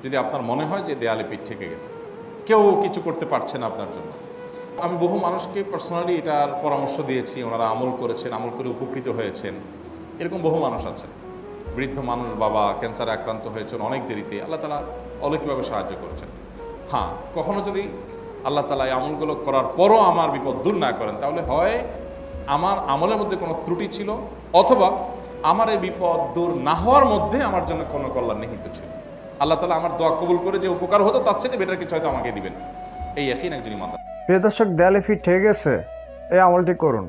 যদি আপনার মনে হয় যে দেয়ালে পিঠ ঠেকে গেছে, কেউ কিছু করতে পারছে না আপনার জন্য। আমি বহু মানুষকে পার্সোনালি এটার পরামর্শ দিয়েছি, ওনারা আমল করেছেন, আমল করে উপকৃত হয়েছেন। এরকম বহু মানুষ আছেন। বৃদ্ধ মানুষ, বাবা ক্যান্সারে আক্রান্ত হয়েছেন অনেক দেরিতে, আল্লাহ তাআলা অলৌকিকভাবে সাহায্য করছেন। হ্যাঁ, কখনো যদি আল্লাহ তাআলা এই আমলগুলো করার পরও আমার বিপদ দূর না করেন, তাহলে হয় আমার আমলের মধ্যে কোনো ত্রুটি ছিল, অথবা আমার এই বিপদ দূর না হওয়ার মধ্যে আমার জন্য কোনো কল্যাণ নিহিত ছিল। আল্লাহ তাআলা আমার দোয়া কবুল করে যে উপকার হতো তার চেয়ে বেটার কিছু হয়তো আমাকে দিবেন, এই ইয়াকিন একজন ইমানদার। প্রিয় দর্শক, দেয়ালে পিঠ ঠেকে গেছে, এই আমলটি করুন।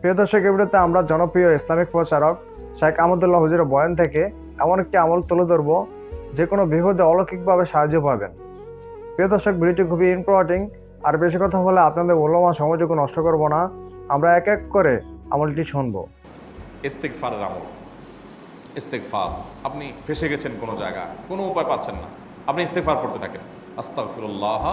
প্রিয় দর্শক, এই ভিডিওতে আমরা জনপ্রিয় ইসলামিক প্রচারক শেখ আহমদুল্লাহ হুজুরের বয়ান থেকে এমন একটি আমল তুলে ধরবো যে কোনো বিপদে অলৌকিকভাবে সাহায্য পাবেন। প্রিয় দর্শক, ভিডিওটি খুবই ইম্পর্টেন্ট, আর বেশি কথা বলে আপনাদের মূল্যবান সময়টুকু নষ্ট করব না। আমরা এক এক করে আমলটি শুনবো। ইস্তেগফারের আমল। ইস্তেগফার, আপনি ফেসে গেছেন কোনো জায়গায়, কোনো উপায় পাচ্ছেন না, আপনি ইস্তেগফার করতে থাকেন। আস্তাগফিরুল্লাহ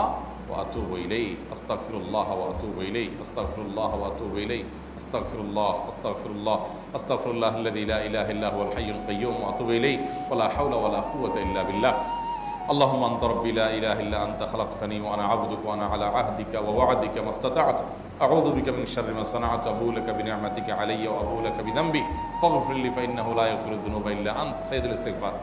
ওয়া আতুবু ইলাইহি, আস্তাগফিরুল্লাহ ওয়া আতুবু ইলাইহি, আস্তাগফিরুল্লাহ ওয়া আতুবু ইলাইহি, আস্তাগফিরুল্লাহ, আস্তাগফিরুল্লাহ, আস্তাগফিরুল্লাহাল্লাযী লা ইলাহা ইল্লা হুয়াল হাইয়ুল কাইয়্যুম ওয়া আতুবু ইলাইহি ওয়া লা হাওলা ওয়া লা কুওয়াতা ইল্লা বিল্লাহ। اللهم أنت ربي لا إله إلا أنت خلقتني وأنا عبدك وأنا على عهدك ووعدك ما استطعت أعوذ بك من شر ما صنعت أبوء لك بنعمتك علي وأبوء لك بذنبي فاغفر لي فإنه لا يغفر الذنوب إلا أنت। সাইয়্যিদুল ইস্তিগফার।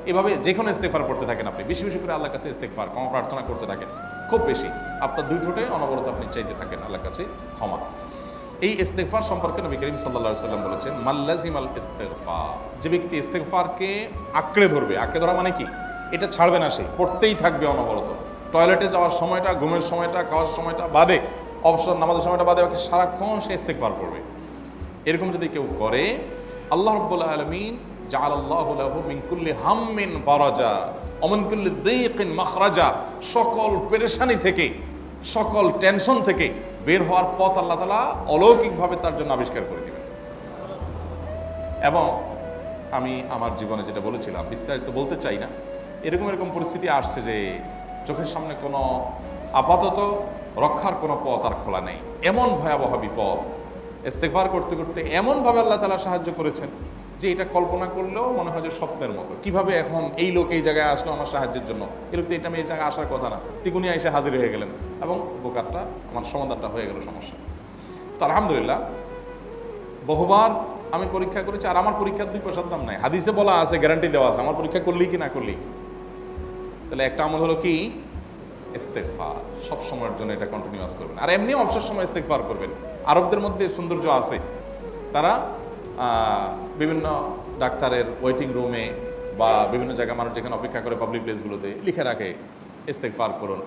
এভাবে যে কোনো ইস্তেগফার করতে থাকেন, আপনি বেশি বেশি করে আল্লাহর কাছে ইস্তেগফার ক্ষমা প্রার্থনা করতে থাকেন, খুব বেশি। আপনার দুই ঠোঁটে অনবরত আপনি চাইতে থাকেন আল্লাহর কাছে ক্ষমা। এই ইস্তেগফার সম্পর্কে নবী করিম সাল্লাল্লাহু আলাইহি ওয়াসাল্লাম বলেছেন, মাল্লাজিমাল ইস্তেগফার, যে ব্যক্তি ইস্তেগফারকে আঁকড়ে ধরবে, আঁকড়ে ধরা মানে কি, এটা ছাড়বে না, সে পড়তেই থাকবে অনবরত। টয়লেটে যাওয়ার সময়টা, ঘুমের সময়টা, খাওয়ার সময়টা বাদে, অবসর নামাজের সময়টা বাদে, সারাক্ষণ সে ইস্তেগফার করবে। এরকম যদি কেউ করে, আল্লাহ রাব্বুল আলামিন জাআলাল্লাহু লাহু মিন কুল্লি হাম্মিন ফারাজা ওয়া মিন কুল্লি দাইকিন মাখরাজা, সকল পেরেশানি থেকে, সকল টেনশন থেকে বের হওয়ার পথ আল্লাহ তাআলা অলৌকিকভাবে তার জন্য আবিষ্কার করে দিবেন। এবং আমি আমার জীবনে যেটা বলেছিলাম, বিস্তারিত বলতে চাই না, এরকম এরকম পরিস্থিতি আসছে যে চোখের সামনে কোনো আপাতত রক্ষার কোনো পথ আর খোলা নেই, এমন ভয়াবহ বিপদ। ইস্তেগফার করতে করতে এমনভাবে আল্লাহ তাআলা সাহায্য করেছেন যে এটা কল্পনা করলেও মনে হয় যে স্বপ্নের মতো। কিভাবে এখন এই লোক এই জায়গায় আসলো আমার সাহায্যের জন্য, এই লোক তো এটা আমি এই জায়গায় আসার কথা না, তিকুনি এসে হাজির হয়ে গেলেন এবং বোকারটা আমার সমাধানটা হয়ে গেল সমস্যা। তো আলহামদুলিল্লাহ, বহুবার আমি পরীক্ষা করেছি, আর আমার পরীক্ষার 2 পয়সার দাম নাই। হাদিসে বলা আছে, গ্যারান্টি দেওয়া আছে, আমার পরীক্ষা করলেই কি না করলেই। তাহলে একটা আমল হলো কি, ইস্তেগফার। সব সময়ের জন্য এটা কন্টিনিউয়াস করবেন, আর এমনিও অবসর সময় ইস্তেগফার করবেন। আরবদের মধ্যে সৌন্দর্য আছে, তারা বিভিন্ন ডাক্তারের ওয়েটিং রুমে বা বিভিন্ন জায়গায় মানুষ যেখানে অপেক্ষা করে পাবলিক প্লেসগুলোতে লিখে রাখে ইস্তেগফার করুন।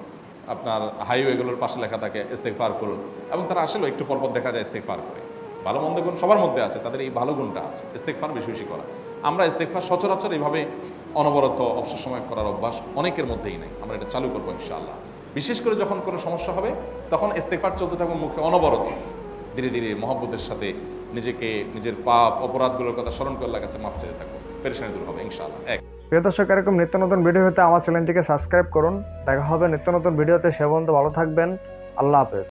আপনার হাইওয়েগুলোর পাশে লেখা থাকে ইস্তেগফার করুন, এবং তারা আসলে একটু পরপর দেখা যায় ইস্তেগফার করে। ভালো মন্দ গুণ সবার মধ্যে আছে, তাদের এই ভালো গুণটা আছে, ইস্তেগফার বেশি বেশি করা। আমরা ইস্তেগফার সচরাচর এইভাবে অনবরত অবসর সময় করার অভ্যাস অনেকের মধ্যেই নেই। আমরা এটা চালু করবো ইনশাআল্লাহ। বিশেষ করে যখন কোনো সমস্যা হবে, তখন ইস্তেগফার চলতে থাকবে মুখে অনবরত। ধীরে ধীরে মহব্বতের সাথে নিজেকে, নিজের পাপ অপরাধগুলোর কথা স্মরণ করে আল্লাহর কাছে মাফ চাইতে থাকবো, পেরেশানি দূর হবে ইনশাআল্লাহ। প্রিয় দর্শক, এরকম নিত্য নতুন ভিডিও পেতে আমার চ্যানেলটিকে সাবস্ক্রাইব করুন। দেখা হবে নিত্য নতুন ভিডিওতে। সে পর্যন্ত ভালো থাকবেন। আল্লাহ হাফেজ।